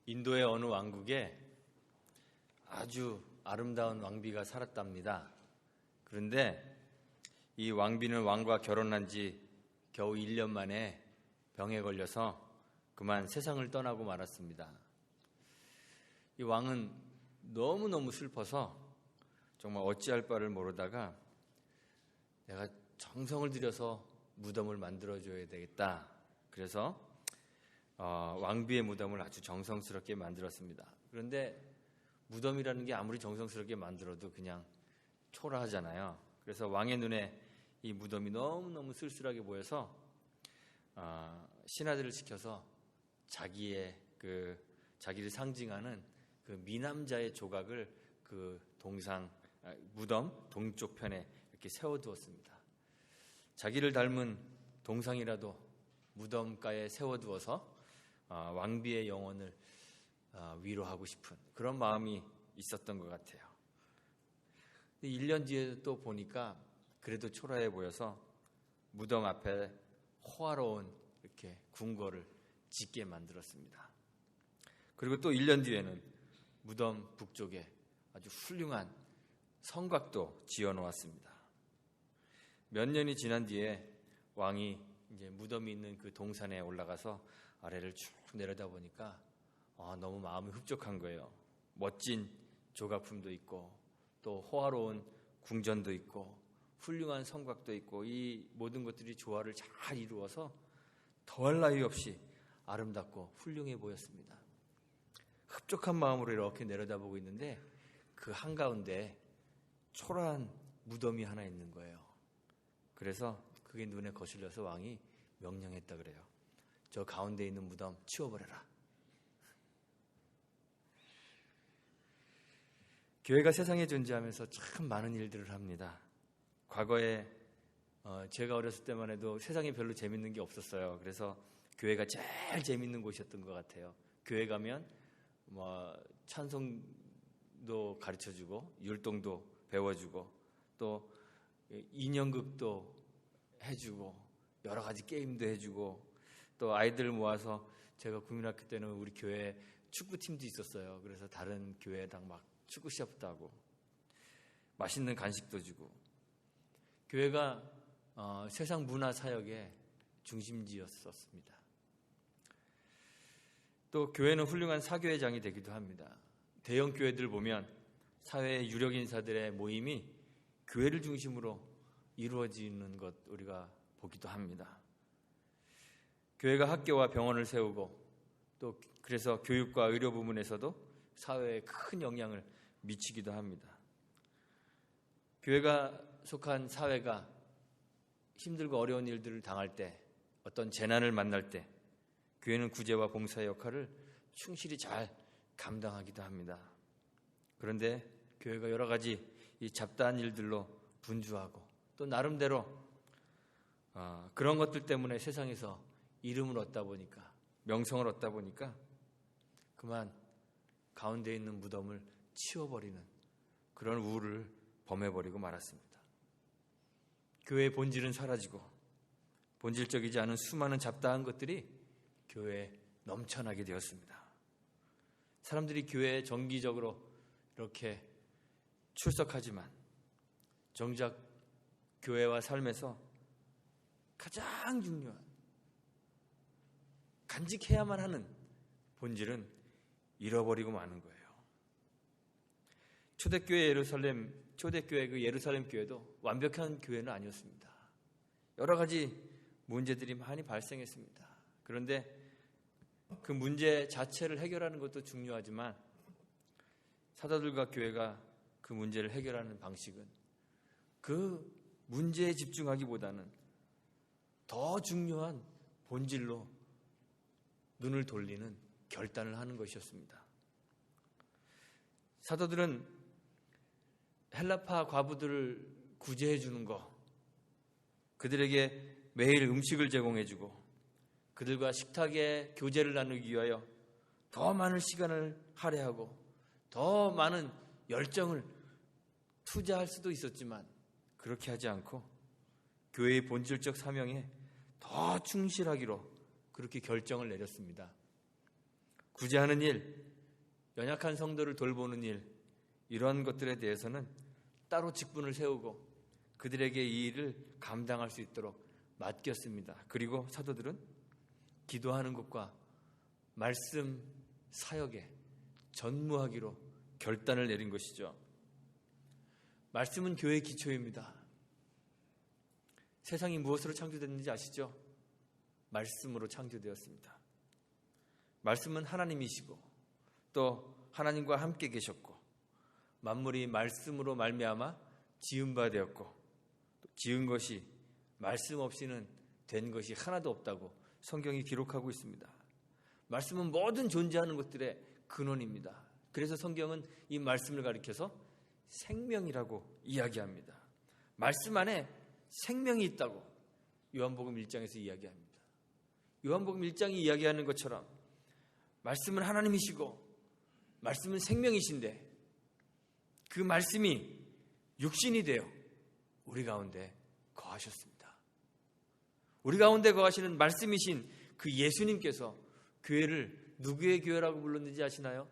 인도의 어느 왕국에 아주 아름다운 왕비가 살았답니다. 그런데 이 왕비는 왕과 결혼한 지 겨우 1년 만에 병에 걸려서 그만 세상을 떠나고 말았습니다. 이 왕은 너무너무 슬퍼서 정말 어찌할 바를 모르다가 내가 정성을 들여서 무덤을 만들어줘야 되겠다. 그래서 왕비의 무덤을 아주 정성스럽게 만들었습니다. 그런데 무덤이라는 게 아무리 정성스럽게 만들어도 그냥 초라하잖아요. 그래서 왕의 눈에 이 무덤이 너무너무 쓸쓸하게 보여서 신하들을 시켜서 자기를 상징하는 그 미남자의 조각을 그 무덤 동쪽 편에 이렇게 세워두었습니다. 자기를 닮은 동상이라도 무덤가에 세워두어서 왕비의 영혼을 위로하고 싶은 그런 마음이 있었던 것 같아요. 1년 뒤에 또 보니까 그래도 초라해 보여서 무덤 앞에 호화로운 이렇게 궁궐을 짓게 만들었습니다. 그리고 또 1년 뒤에는 무덤 북쪽에 아주 훌륭한 성곽도 지어 놓았습니다. 몇 년이 지난 뒤에 왕이 이제 무덤이 있는 그 동산에 올라가서 아래를 쭉 내려다보니까 너무 마음이 흡족한 거예요. 멋진 조각품도 있고 또 호화로운 궁전도 있고 훌륭한 성곽도 있고 이 모든 것들이 조화를 잘 이루어서 더할 나위 없이 아름답고 훌륭해 보였습니다. 흡족한 마음으로 이렇게 내려다보고 있는데 그 한가운데 초라한 무덤이 하나 있는 거예요. 그래서 그게 눈에 거슬려서 왕이 명령했다 그래요. 저 가운데 있는 무덤 치워버려라. 교회가 세상에 존재하면서 참 많은 일들을 합니다. 과거에 제가 어렸을 때만 해도 세상에 별로 재밌는 게 없었어요. 그래서 교회가 제일 재밌는 곳이었던 것 같아요. 교회 가면 찬송도 가르쳐주고 율동도 배워주고 또 인형극도 해주고 여러 가지 게임도 해주고 또 아이들 모아서 제가 국민학교 때는 우리 교회에 축구팀도 있었어요. 그래서 다른 교회당 막 축구 시합도 하고 맛있는 간식도 주고 교회가 세상 문화 사역의 중심지였었습니다. 또 교회는 훌륭한 사교회장이 되기도 합니다. 대형 교회들 보면 사회의 유력 인사들의 모임이 교회를 중심으로 이루어지는 것 우리가 보기도 합니다. 교회가 학교와 병원을 세우고 또 그래서 교육과 의료 부문에서도 사회에 큰 영향을 미치기도 합니다. 교회가 속한 사회가 힘들고 어려운 일들을 당할 때 어떤 재난을 만날 때 교회는 구제와 봉사의 역할을 충실히 잘 감당하기도 합니다. 그런데 교회가 여러 가지 이 잡다한 일들로 분주하고 또 나름대로 그런 것들 때문에 세상에서 이름을 얻다 보니까 명성을 얻다 보니까 그만 가운데 있는 무덤을 치워버리는 그런 우를 범해버리고 말았습니다. 교회의 본질은 사라지고 본질적이지 않은 수많은 잡다한 것들이 교회에 넘쳐나게 되었습니다. 사람들이 교회에 정기적으로 이렇게 출석하지만 정작 교회와 삶에서 가장 중요한 간직해야만 하는 본질은 잃어버리고 마는 거예요. 초대교회 그 예루살렘 교회도 완벽한 교회는 아니었습니다. 여러 가지 문제들이 많이 발생했습니다. 그런데 그 문제 자체를 해결하는 것도 중요하지만 사도들과 교회가 그 문제를 해결하는 방식은 그 문제에 집중하기보다는 더 중요한 본질로 눈을 돌리는 결단을 하는 것이었습니다. 사도들은 헬라파 과부들을 구제해 주는 것, 그들에게 매일 음식을 제공해 주고 그들과 식탁에 교제를 나누기 위하여 더 많은 시간을 할애하고 더 많은 열정을 투자할 수도 있었지만 그렇게 하지 않고 교회의 본질적 사명에 더 충실하기로 그렇게 결정을 내렸습니다. 구제하는 일, 연약한 성도를 돌보는 일, 이런 것들에 대해서는 따로 직분을 세우고 그들에게 이 일을 감당할 수 있도록 맡겼습니다. 그리고 사도들은 기도하는 것과 말씀 사역에 전무하기로 결단을 내린 것이죠. 말씀은 교회의 기초입니다. 세상이 무엇으로 창조됐는지 아시죠? 말씀으로 창조되었습니다. 말씀은 하나님이시고 또 하나님과 함께 계셨고 만물이 말씀으로 말미암아 지은 바 되었고 지은 것이 말씀 없이는 된 것이 하나도 없다고 성경이 기록하고 있습니다. 말씀은 모든 존재하는 것들의 근원입니다. 그래서 성경은 이 말씀을 가리켜서 생명이라고 이야기합니다. 말씀 안에 생명이 있다고 요한복음 1장에서 이야기합니다. 요한복음 1장이 이야기하는 것처럼 말씀은 하나님이시고 말씀은 생명이신데 그 말씀이 육신이 되어 우리 가운데 거하셨습니다. 우리 가운데 거하시는 말씀이신 그 예수님께서 교회를 누구의 교회라고 불렀는지 아시나요?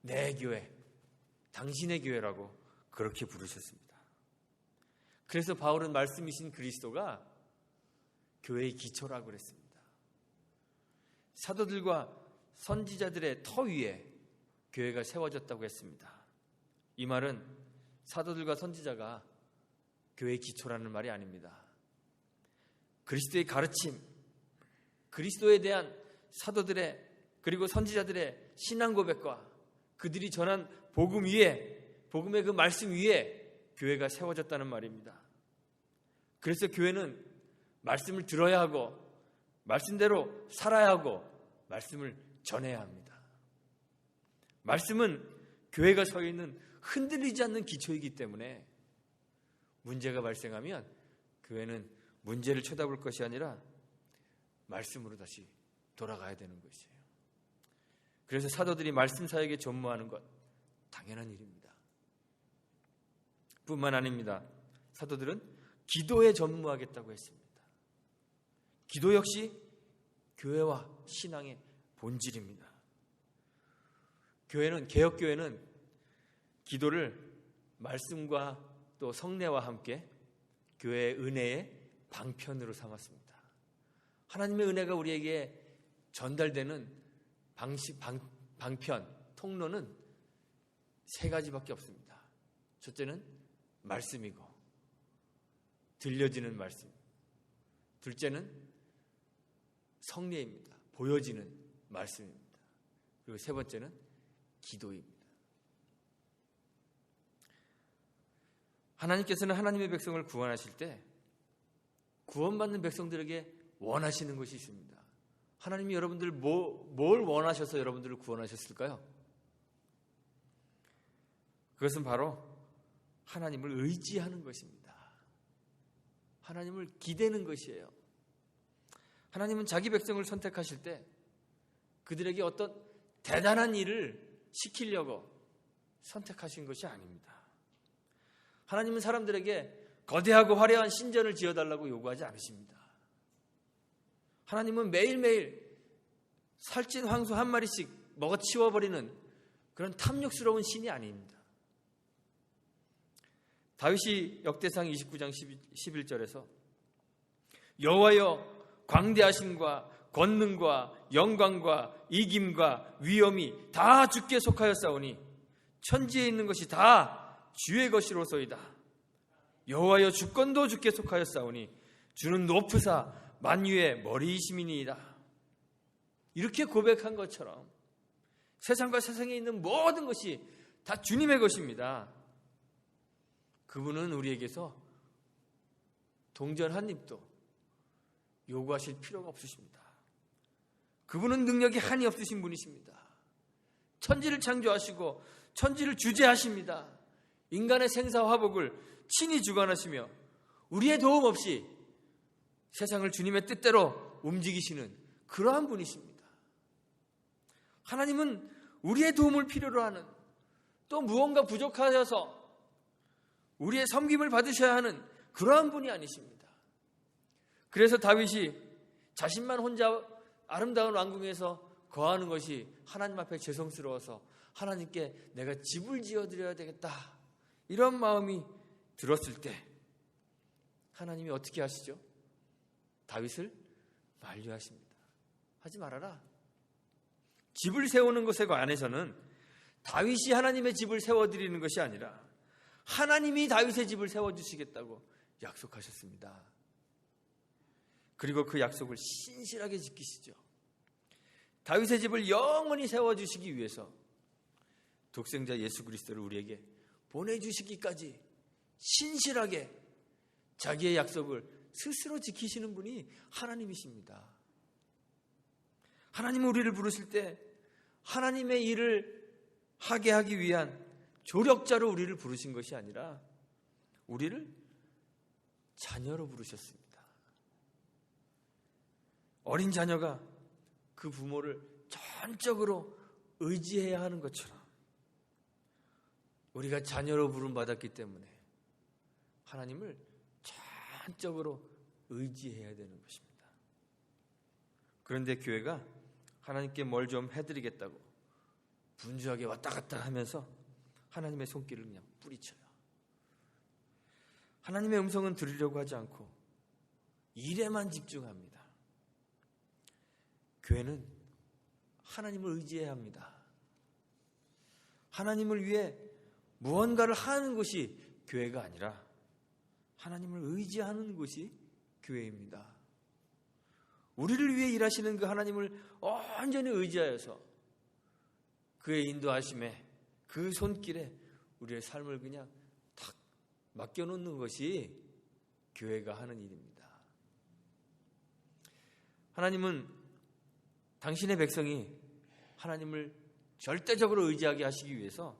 내 교회, 당신의 교회라고 그렇게 부르셨습니다. 그래서 바울은 말씀이신 그리스도가 교회의 기초라고 그랬습니다. 사도들과 선지자들의 터 위에 교회가 세워졌다고 했습니다. 이 말은 사도들과 선지자가 교회의 기초라는 말이 아닙니다. 그리스도의 가르침, 그리스도에 대한 사도들의 그리고 선지자들의 신앙 고백과 그들이 전한 복음 위에, 복음의 그 말씀 위에 교회가 세워졌다는 말입니다. 그래서 교회는 말씀을 들어야 하고 말씀대로 살아야 하고 말씀을 전해야 합니다. 말씀은 교회가 서 있는 흔들리지 않는 기초이기 때문에 문제가 발생하면 교회는 문제를 쳐다볼 것이 아니라 말씀으로 다시 돌아가야 되는 것이에요. 그래서 사도들이 말씀 사역에 전무하는 것 당연한 일입니다. 뿐만 아닙니다. 사도들은 기도에 전무하겠다고 했습니다. 기도 역시 교회와 신앙의 본질입니다. 개혁교회는 기도를 말씀과 또 성례와 함께 교회의 은혜의 방편으로 삼았습니다. 하나님의 은혜가 우리에게 전달되는 방편, 통로는 세 가지밖에 없습니다. 첫째는 말씀이고 들려지는 말씀. 둘째는 성례입니다. 보여지는 말씀입니다. 그리고 세 번째는 기도입니다. 하나님께서는 하나님의 백성을 구원하실 때 구원받는 백성들에게 원하시는 것이 있습니다. 하나님이 여러분들 뭘 원하셔서 여러분들을 구원하셨을까요? 그것은 바로 하나님을 의지하는 것입니다. 하나님을 기대는 것이에요. 하나님은 자기 백성을 선택하실 때 그들에게 어떤 대단한 일을 시키려고 선택하신 것이 아닙니다. 하나님은 사람들에게 거대하고 화려한 신전을 지어달라고 요구하지 않으십니다. 하나님은 매일매일 살찐 황소 한 마리씩 먹어치워버리는 그런 탐욕스러운 신이 아닙니다. 다윗이 역대상 29장 11절에서 여호와여 광대하심과 권능과 영광과 이김과 위엄이 다 주께 속하였사오니 천지에 있는 것이 다 주의 것이로소이다. 여호와여 주권도 주께 속하였사오니 주는 높으사 만유의 머리이심이니이다. 이렇게 고백한 것처럼 세상과 세상에 있는 모든 것이 다 주님의 것입니다. 그분은 우리에게서 동전 한 입도 요구하실 필요가 없으십니다. 그분은 능력이 한이 없으신 분이십니다. 천지를 창조하시고 천지를 주재하십니다. 인간의 생사화복을 친히 주관하시며 우리의 도움 없이 세상을 주님의 뜻대로 움직이시는 그러한 분이십니다. 하나님은 우리의 도움을 필요로 하는, 또 무언가 부족하셔서 우리의 섬김을 받으셔야 하는 그러한 분이 아니십니다. 그래서 다윗이 자신만 혼자 아름다운 왕궁에서 거하는 것이 하나님 앞에 죄송스러워서 하나님께 내가 집을 지어드려야 되겠다, 이런 마음이 들었을 때 하나님이 어떻게 하시죠? 다윗을 만류하십니다. 하지 말아라. 집을 세우는 것에 관해서는 다윗이 하나님의 집을 세워드리는 것이 아니라 하나님이 다윗의 집을 세워주시겠다고 약속하셨습니다. 그리고 그 약속을 신실하게 지키시죠. 다윗의 집을 영원히 세워주시기 위해서 독생자 예수 그리스도를 우리에게 보내주시기까지 신실하게 자기의 약속을 스스로 지키시는 분이 하나님이십니다. 하나님은 우리를 부르실 때 하나님의 일을 하게 하기 위한 조력자로 우리를 부르신 것이 아니라 우리를 자녀로 부르셨습니다. 어린 자녀가 그 부모를 전적으로 의지해야 하는 것처럼 우리가 자녀로 부름받았기 때문에 하나님을 전적으로 의지해야 되는 것입니다. 그런데 교회가 하나님께 뭘 좀 해드리겠다고 분주하게 왔다 갔다 하면서 하나님의 손길을 그냥 뿌리쳐요. 하나님의 음성은 들으려고 하지 않고 일에만 집중합니다. 교회는 하나님을 의지해야 합니다. 하나님을 위해 무언가를 하는 것이 교회가 아니라 하나님을 의지하는 것이 교회입니다. 우리를 위해 일하시는 그 하나님을 온전히 의지하여서 그의 인도하심에, 그 손길에 우리의 삶을 그냥 탁 맡겨놓는 것이 교회가 하는 일입니다. 하나님은 당신의 백성이 하나님을 절대적으로 의지하게 하시기 위해서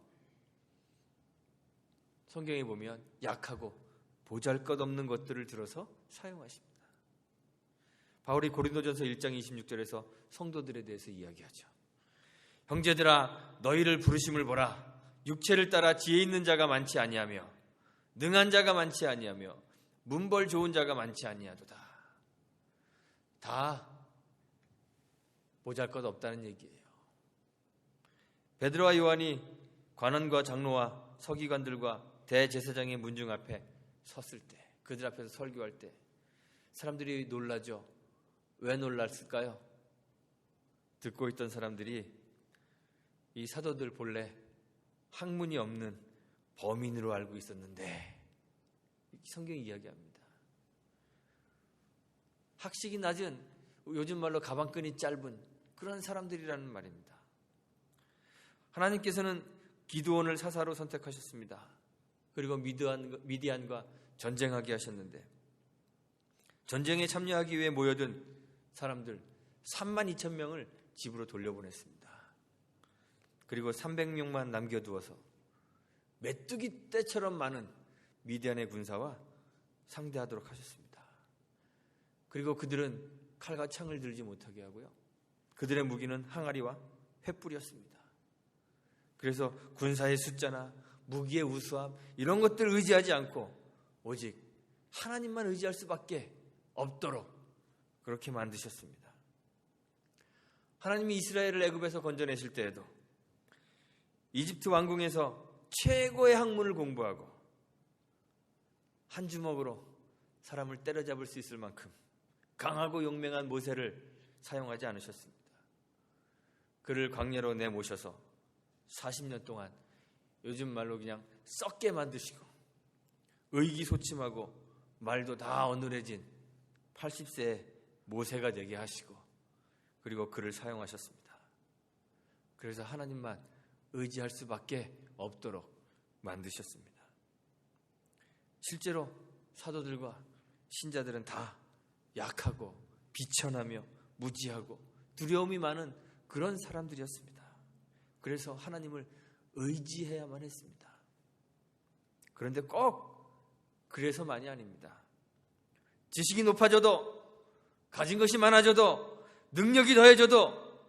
성경에 보면 약하고 보잘것없는 것들을 들어서 사용하십니다. 바울이 고린도전서 1장 26절에서 성도들에 대해서 이야기하죠. 형제들아, 너희를 부르심을 보라. 육체를 따라 지혜 있는 자가 많지 아니하며 능한 자가 많지 아니하며 문벌 좋은 자가 많지 아니하도다. 다 보잘것없다는 얘기예요. 베드로와 요한이 관원과 장로와 서기관들과 대제사장의 문중 앞에 섰을 때, 그들 앞에서 설교할 때 사람들이 놀라죠. 왜 놀랐을까요? 듣고 있던 사람들이 이 사도들 본래 학문이 없는 범인으로 알고 있었는데, 성경이 이야기합니다. 학식이 낮은, 요즘 말로 가방끈이 짧은 그런 사람들이라는 말입니다. 하나님께서는 기드온을 사사로 선택하셨습니다. 그리고 미디안과 전쟁하게 하셨는데, 전쟁에 참여하기 위해 모여든 사람들 32,000명을 집으로 돌려보냈습니다. 그리고 300명만 남겨두어서 메뚜기 떼처럼 많은 미디안의 군사와 상대하도록 하셨습니다. 그리고 그들은 칼과 창을 들지 못하게 하고요, 그들의 무기는 항아리와 횃불이었습니다. 그래서 군사의 숫자나 무기의 우수함 이런 것들을 의지하지 않고 오직 하나님만 의지할 수밖에 없도록 그렇게 만드셨습니다. 하나님이 이스라엘을 애굽에서 건져내실 때에도 이집트 왕궁에서 최고의 학문을 공부하고 한 주먹으로 사람을 때려잡을 수 있을 만큼 강하고 용맹한 모세를 사용하지 않으셨습니다. 그를 광야로 내모셔서 40년 동안 요즘 말로 그냥 썩게 만드시고 의기소침하고 말도 다 어눌해진 80세의 모세가 되게 하시고, 그리고 그를 사용하셨습니다. 그래서 하나님만 의지할 수밖에 없도록 만드셨습니다. 실제로 사도들과 신자들은 다 약하고 비천하며 무지하고 두려움이 많은 그런 사람들이었습니다. 그래서 하나님을 의지해야만 했습니다. 그런데 꼭 그래서만이 아닙니다. 지식이 높아져도, 가진 것이 많아져도, 능력이 더해져도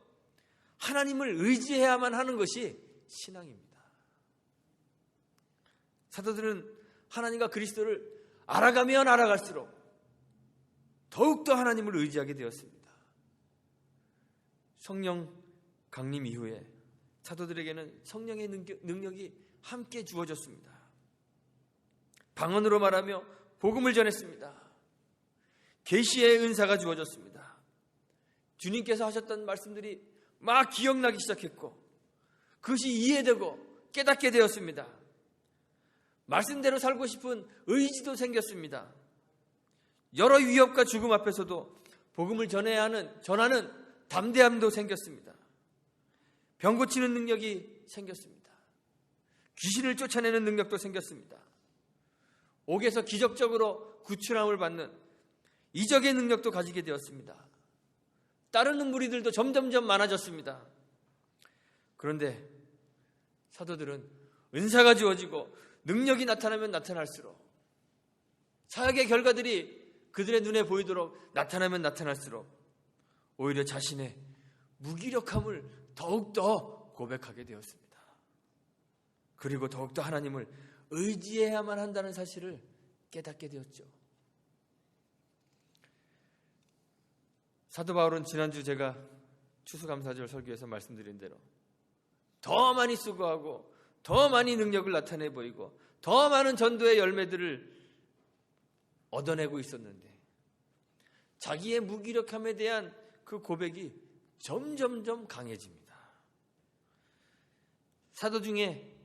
하나님을 의지해야만 하는 것이 신앙입니다. 사도들은 하나님과 그리스도를 알아가면 알아갈수록 더욱더 하나님을 의지하게 되었습니다. 성령 강림 이후에 사도들에게는 성령의 능력이 함께 주어졌습니다. 방언으로 말하며 복음을 전했습니다. 계시의 은사가 주어졌습니다. 주님께서 하셨던 말씀들이 막 기억나기 시작했고 그것이 이해되고 깨닫게 되었습니다. 말씀대로 살고 싶은 의지도 생겼습니다. 여러 위협과 죽음 앞에서도 복음을 전하는 담대함도 생겼습니다. 병 고치는 능력이 생겼습니다. 귀신을 쫓아내는 능력도 생겼습니다. 옥에서 기적적으로 구출함을 받는 이적의 능력도 가지게 되었습니다. 따르는 무리들도 점점점 많아졌습니다. 그런데 사도들은 은사가 주어지고 능력이 나타나면 나타날수록 사역의 결과들이 그들의 눈에 보이도록 나타나면 나타날수록 오히려 자신의 무기력함을 더욱더 고백하게 되었습니다. 그리고 더욱더 하나님을 의지해야만 한다는 사실을 깨닫게 되었죠. 사도 바울은 지난주 제가 추수감사절 설교에서 말씀드린 대로 더 많이 수고하고 더 많이 능력을 나타내 보이고 더 많은 전도의 열매들을 얻어내고 있었는데 자기의 무기력함에 대한 그 고백이 점점점 강해집니다. 사도 중에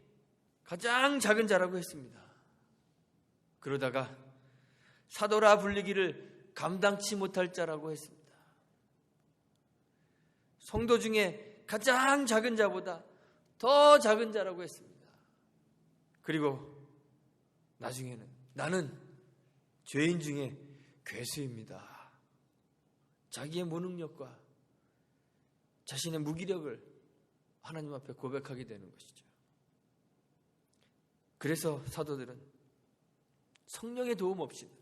가장 작은 자라고 했습니다. 그러다가 사도라 불리기를 감당치 못할 자라고 했습니다. 성도 중에 가장 작은 자보다 더 작은 자라고 했습니다. 그리고 나중에는 나는 죄인 중에 괴수입니다. 자기의 무능력과 자신의 무기력을 하나님 앞에 고백하게 되는 것이죠. 그래서 사도들은 성령의 도움 없이는,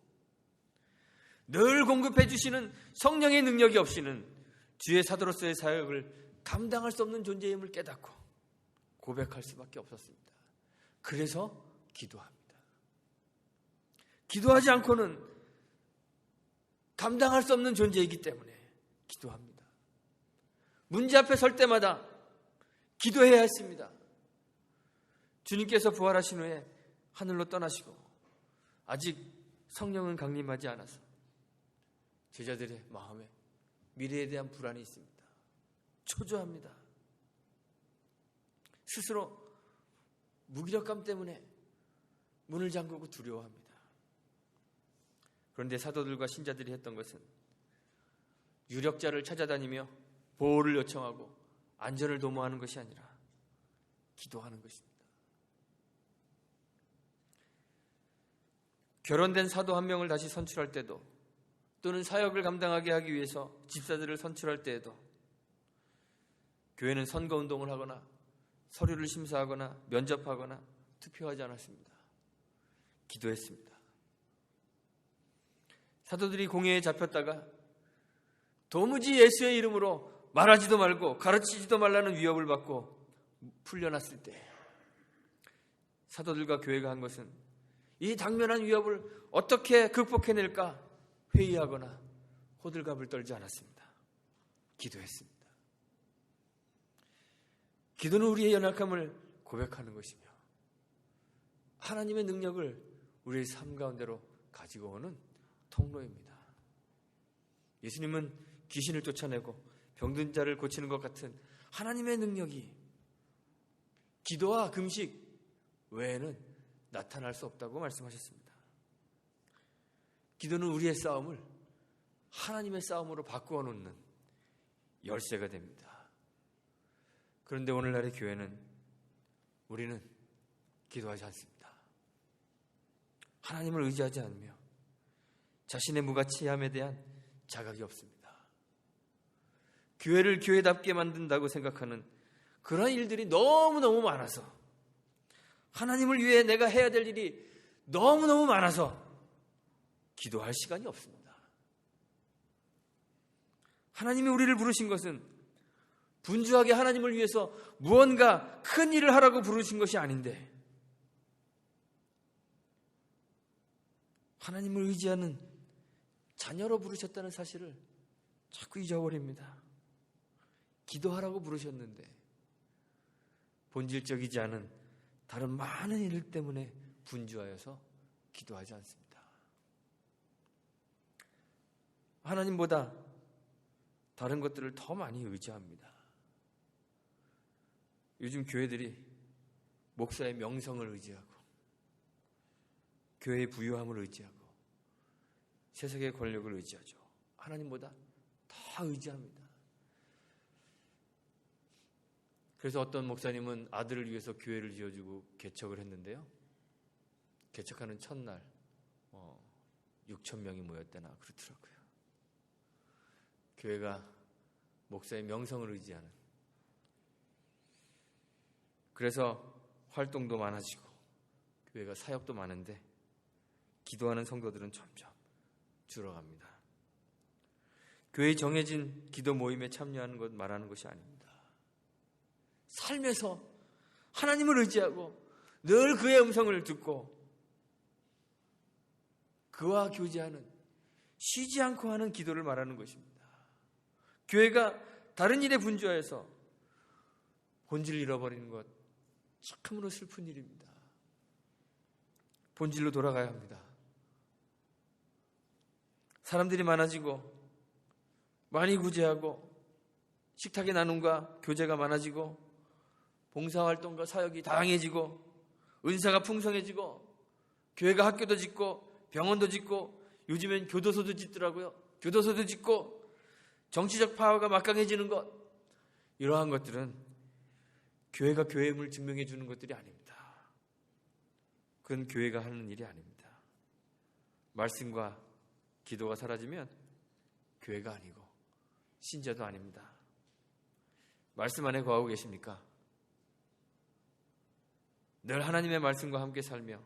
늘 공급해 주시는 성령의 능력이 없이는 주의 사도로서의 사역을 감당할 수 없는 존재임을 깨닫고 고백할 수밖에 없었습니다. 그래서 기도합니다. 기도하지 않고는 감당할 수 없는 존재이기 때문에 기도합니다. 문제 앞에 설 때마다 기도해야 했습니다. 주님께서 부활하신 후에 하늘로 떠나시고 아직 성령은 강림하지 않아서 제자들의 마음에 미래에 대한 불안이 있습니다. 초조합니다. 스스로 무기력감 때문에 문을 잠그고 두려워합니다. 그런데 사도들과 신자들이 했던 것은 유력자를 찾아다니며 보호를 요청하고 안전을 도모하는 것이 아니라 기도하는 것입니다. 결혼된 사도 한 명을 다시 선출할 때도, 또는 사역을 감당하게 하기 위해서 집사들을 선출할 때에도 교회는 선거운동을 하거나 서류를 심사하거나 면접하거나 투표하지 않았습니다. 기도했습니다. 사도들이 공회에 잡혔다가 도무지 예수의 이름으로 말하지도 말고 가르치지도 말라는 위협을 받고 풀려났을 때 사도들과 교회가 한 것은 이 당면한 위협을 어떻게 극복해낼까 회의하거나 호들갑을 떨지 않았습니다. 기도했습니다. 기도는 우리의 연약함을 고백하는 것이며 하나님의 능력을 우리의 삶 가운데로 가지고 오는 통로입니다. 예수님은 귀신을 쫓아내고 병든 자를 고치는 것 같은 하나님의 능력이 기도와 금식 외에는 나타날 수 없다고 말씀하셨습니다. 기도는 우리의 싸움을 하나님의 싸움으로 바꾸어 놓는 열쇠가 됩니다. 그런데 오늘날의 교회는 우리는 기도하지 않습니다. 하나님을 의지하지 않으며 자신의 무가치함에 대한 자각이 없습니다. 교회를 교회답게 만든다고 생각하는 그런 일들이 너무너무 많아서, 하나님을 위해 내가 해야 될 일이 너무너무 많아서 기도할 시간이 없습니다. 하나님이 우리를 부르신 것은 분주하게 하나님을 위해서 무언가 큰 일을 하라고 부르신 것이 아닌데, 하나님을 의지하는 자녀로 부르셨다는 사실을 자꾸 잊어버립니다. 기도하라고 부르셨는데 본질적이지 않은 다른 많은 일 때문에 분주하여서 기도하지 않습니다. 하나님보다 다른 것들을 더 많이 의지합니다. 요즘 교회들이 목사의 명성을 의지하고 교회의 부유함을 의지하고 세상의 권력을 의지하죠. 하나님보다 더 의지합니다. 그래서 어떤 목사님은 아들을 위해서 교회를 지어주고 개척을 했는데요. 개척하는 첫날 6,000명이 모였다나 그렇더라고요. 교회가 목사의 명성을 의지하는, 그래서 활동도 많아지고 교회가 사역도 많은데 기도하는 성도들은 점점 줄어갑니다. 교회에 정해진 기도 모임에 참여하는 것 말하는 것이 아닙니다. 삶에서 하나님을 의지하고 늘 그의 음성을 듣고 그와 교제하는, 쉬지 않고 하는 기도를 말하는 것입니다. 교회가 다른 일에 분주하여서 본질을 잃어버리는 것 참으로 슬픈 일입니다. 본질로 돌아가야 합니다. 사람들이 많아지고 많이 구제하고 식탁의 나눔과 교제가 많아지고 봉사활동과 사역이 다양해지고 은사가 풍성해지고 교회가 학교도 짓고 병원도 짓고 요즘엔 교도소도 짓더라고요. 교도소도 짓고 정치적 파워가 막강해지는 것, 이러한 것들은 교회가 교회임을 증명해 주는 것들이 아닙니다. 그건 교회가 하는 일이 아닙니다. 말씀과 기도가 사라지면 교회가 아니고 신자도 아닙니다. 말씀 안에 거하고 계십니까? 늘 하나님의 말씀과 함께 살며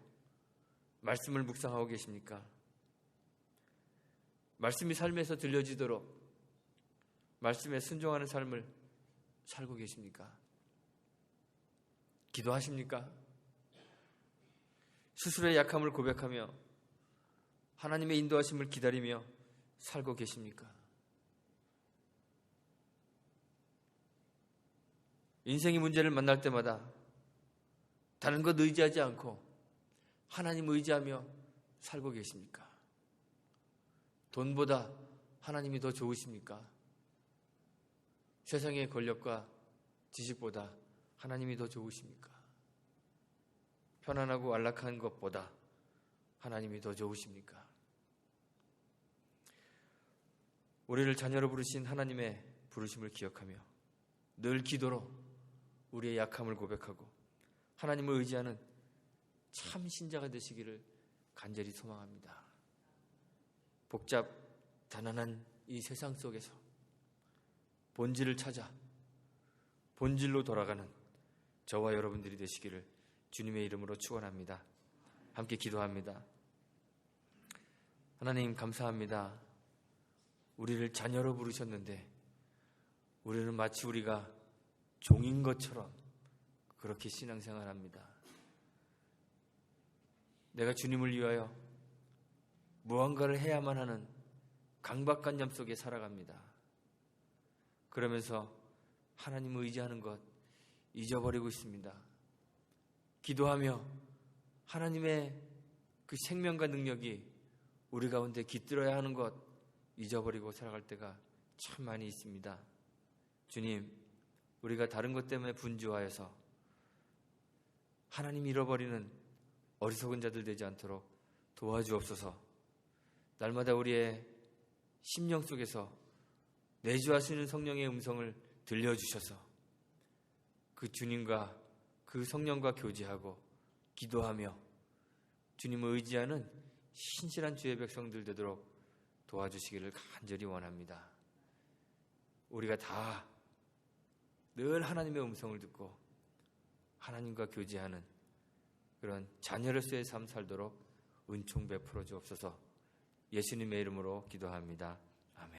말씀을 묵상하고 계십니까? 말씀이 삶에서 들려지도록 말씀에 순종하는 삶을 살고 계십니까? 기도하십니까? 스스로의 약함을 고백하며 하나님의 인도하심을 기다리며 살고 계십니까? 인생의 문제를 만날 때마다 다른 것 의지하지 않고 하나님 의지하며 살고 계십니까? 돈보다 하나님이 더 좋으십니까? 세상의 권력과 지식보다 하나님이 더 좋으십니까? 편안하고 안락한 것보다 하나님이 더 좋으십니까? 우리를 자녀로 부르신 하나님의 부르심을 기억하며 늘 기도로 우리의 약함을 고백하고 하나님을 의지하는 참 신자가 되시기를 간절히 소망합니다. 복잡 가난한 이 세상 속에서 본질을 찾아 본질로 돌아가는 저와 여러분들이 되시기를 주님의 이름으로 축원합니다. 함께 기도합니다. 하나님 감사합니다. 우리를 자녀로 부르셨는데 우리는 마치 우리가 종인 것처럼 그렇게 신앙생활합니다. 내가 주님을 위하여 무언가를 해야만 하는 강박관념 속에 살아갑니다. 그러면서 하나님을 의지하는 것 잊어버리고 있습니다. 기도하며 하나님의 그 생명과 능력이 우리 가운데 깃들어야 하는 것 잊어버리고 살아갈 때가 참 많이 있습니다. 주님, 우리가 다른 것 때문에 분주하여서 하나님 잃어버리는 어리석은 자들 되지 않도록 도와주옵소서. 날마다 우리의 심령 속에서 내주하시는 성령의 음성을 들려주셔서 그 주님과 그 성령과 교제하고 기도하며 주님을 의지하는 신실한 주의 백성들 되도록 도와주시기를 간절히 원합니다. 우리가 다 늘 하나님의 음성을 듣고 하나님과 교제하는 그런 자녀로서의 삶 살도록 은총 베풀어 주옵소서. 예수님의 이름으로 기도합니다.